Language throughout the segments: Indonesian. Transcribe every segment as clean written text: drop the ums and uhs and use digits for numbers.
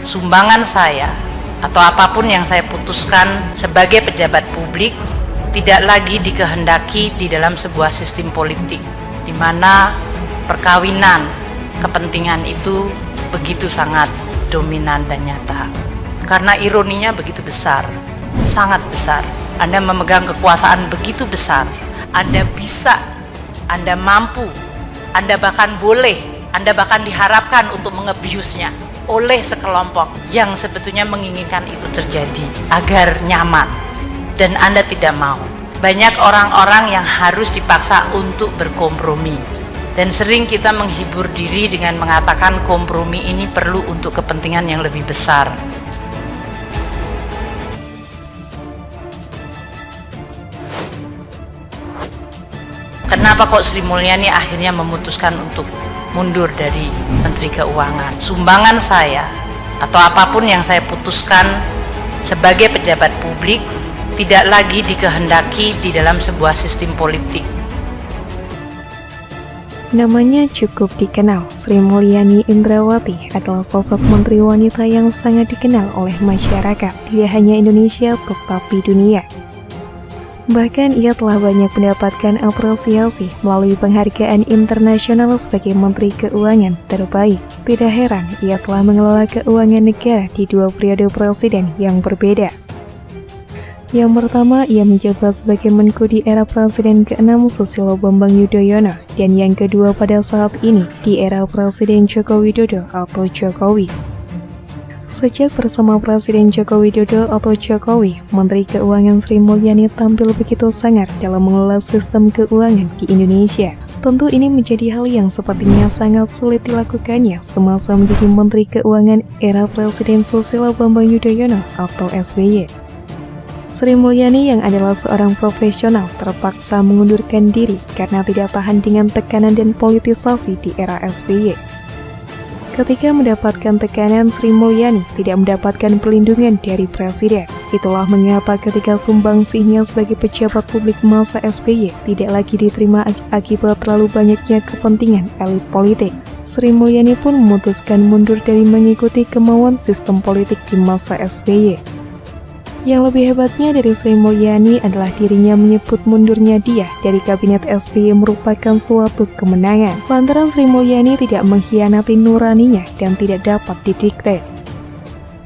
sumbangan saya atau apapun yang saya putuskan sebagai pejabat publik tidak lagi dikehendaki di dalam sebuah sistem politik di mana perkawinan kepentingan itu begitu sangat dominan dan nyata. Karena ironinya begitu besar, sangat besar. Anda memegang kekuasaan begitu besar, Anda bisa, Anda mampu, Anda bahkan boleh, Anda bahkan diharapkan untuk mengebiusnya oleh sekelompok yang sebetulnya menginginkan itu terjadi agar nyaman, dan Anda tidak mau. Banyak orang-orang yang harus dipaksa untuk berkompromi, dan sering kita menghibur diri dengan mengatakan kompromi ini perlu untuk kepentingan yang lebih besar. Kenapa kok Sri Mulyani akhirnya memutuskan untuk mundur dari Menteri Keuangan? Sumbangan saya atau apapun yang saya putuskan sebagai pejabat publik tidak lagi dikehendaki di dalam sebuah sistem politik. Namanya cukup dikenal, Sri Mulyani Indrawati adalah sosok menteri wanita yang sangat dikenal oleh masyarakat, tidak hanya Indonesia tetapi dunia. Bahkan ia telah banyak mendapatkan apresiasi melalui penghargaan internasional sebagai Menteri Keuangan terbaik. Tidak heran ia telah mengelola keuangan negara di 2 periode presiden yang berbeda. Yang pertama, ia menjabat sebagai Menko di era Presiden ke-6 Susilo Bambang Yudhoyono, dan yang kedua pada saat ini di era Presiden Joko Widodo atau Jokowi. Sejak bersama Presiden Joko Widodo atau Jokowi, Menteri Keuangan Sri Mulyani tampil begitu sangar dalam mengelola sistem keuangan di Indonesia. Tentu ini menjadi hal yang sepertinya sangat sulit dilakukannya semasa menjadi Menteri Keuangan era Presiden Susilo Bambang Yudhoyono atau SBY. Sri Mulyani yang adalah seorang profesional terpaksa mengundurkan diri karena tidak tahan dengan tekanan dan politisasi di era SBY. Ketika mendapatkan tekanan, Sri Mulyani tidak mendapatkan perlindungan dari Presiden. Itulah mengapa ketika sumbangsihnya sebagai pejabat publik masa SBY tidak lagi diterima akibat terlalu banyaknya kepentingan elit politik. Sri Mulyani pun memutuskan mundur dari mengikuti kemauan sistem politik di masa SBY. Yang lebih hebatnya dari Sri Mulyani adalah dirinya menyebut mundurnya dia dari kabinet SBY merupakan suatu kemenangan, lantaran Sri Mulyani tidak mengkhianati nuraninya dan tidak dapat didikte.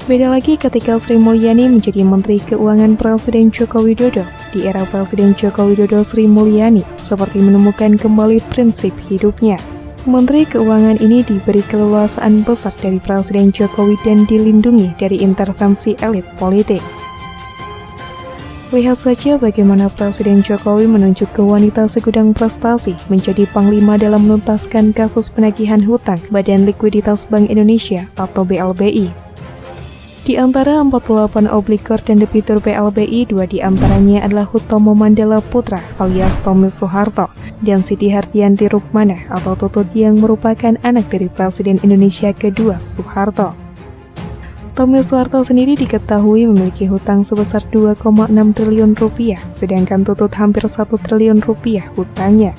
Beda lagi ketika Sri Mulyani menjadi Menteri Keuangan Presiden Joko Widodo. Di era Presiden Joko Widodo, Sri Mulyani seperti menemukan kembali prinsip hidupnya. Menteri Keuangan ini diberi keleluasaan besar dari Presiden Jokowi dan dilindungi dari intervensi elit politik. Lihat saja bagaimana Presiden Jokowi menunjuk ke wanita segudang prestasi menjadi panglima dalam menuntaskan kasus penagihan hutang Badan Likuiditas Bank Indonesia atau BLBI. Di antara 48 obligor dan debitur BLBI, 2 di antaranya adalah Hutomo Mandala Putra alias Tommy Soeharto dan Siti Hardianti Rukmana atau Tutut yang merupakan anak dari Presiden Indonesia kedua Soeharto. Tommy Soeharto sendiri diketahui memiliki hutang sebesar 2,6 triliun rupiah, sedangkan Tutut hampir 1 triliun rupiah hutangnya.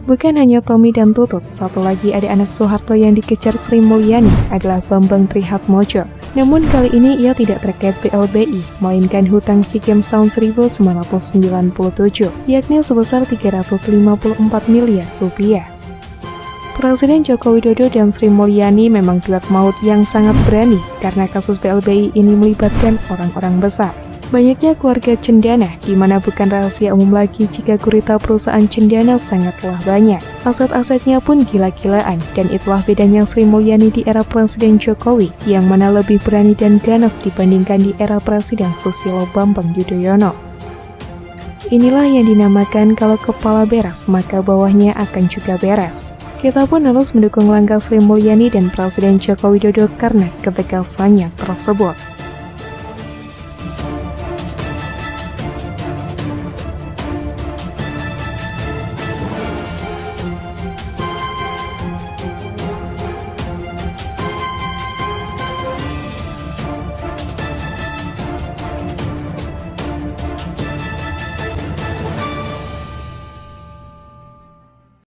Bukan hanya Tommy dan Tutut, satu lagi ada anak Soeharto yang dikejar Sri Mulyani adalah Bambang Trihatmojo. Namun kali ini ia tidak terkait BLBI, melainkan hutang SEA Games tahun 1997, yakni sebesar 354 miliar rupiah. Presiden Joko Widodo dan Sri Mulyani memang duet maut yang sangat berani karena kasus BLBI ini melibatkan orang-orang besar. Banyaknya keluarga cendana, di mana bukan rahasia umum lagi jika gurita perusahaan cendana sangatlah banyak. Aset-asetnya pun gila-gilaan, dan itulah bedanya Sri Mulyani di era Presiden Jokowi, yang mana lebih berani dan ganas dibandingkan di era Presiden Susilo Bambang Yudhoyono. Inilah yang dinamakan kalau kepala beres, maka bawahnya akan juga beres. Kita pun harus mendukung langkah Sri Mulyani dan Presiden Joko Widodo karena ketegasannya tersebut.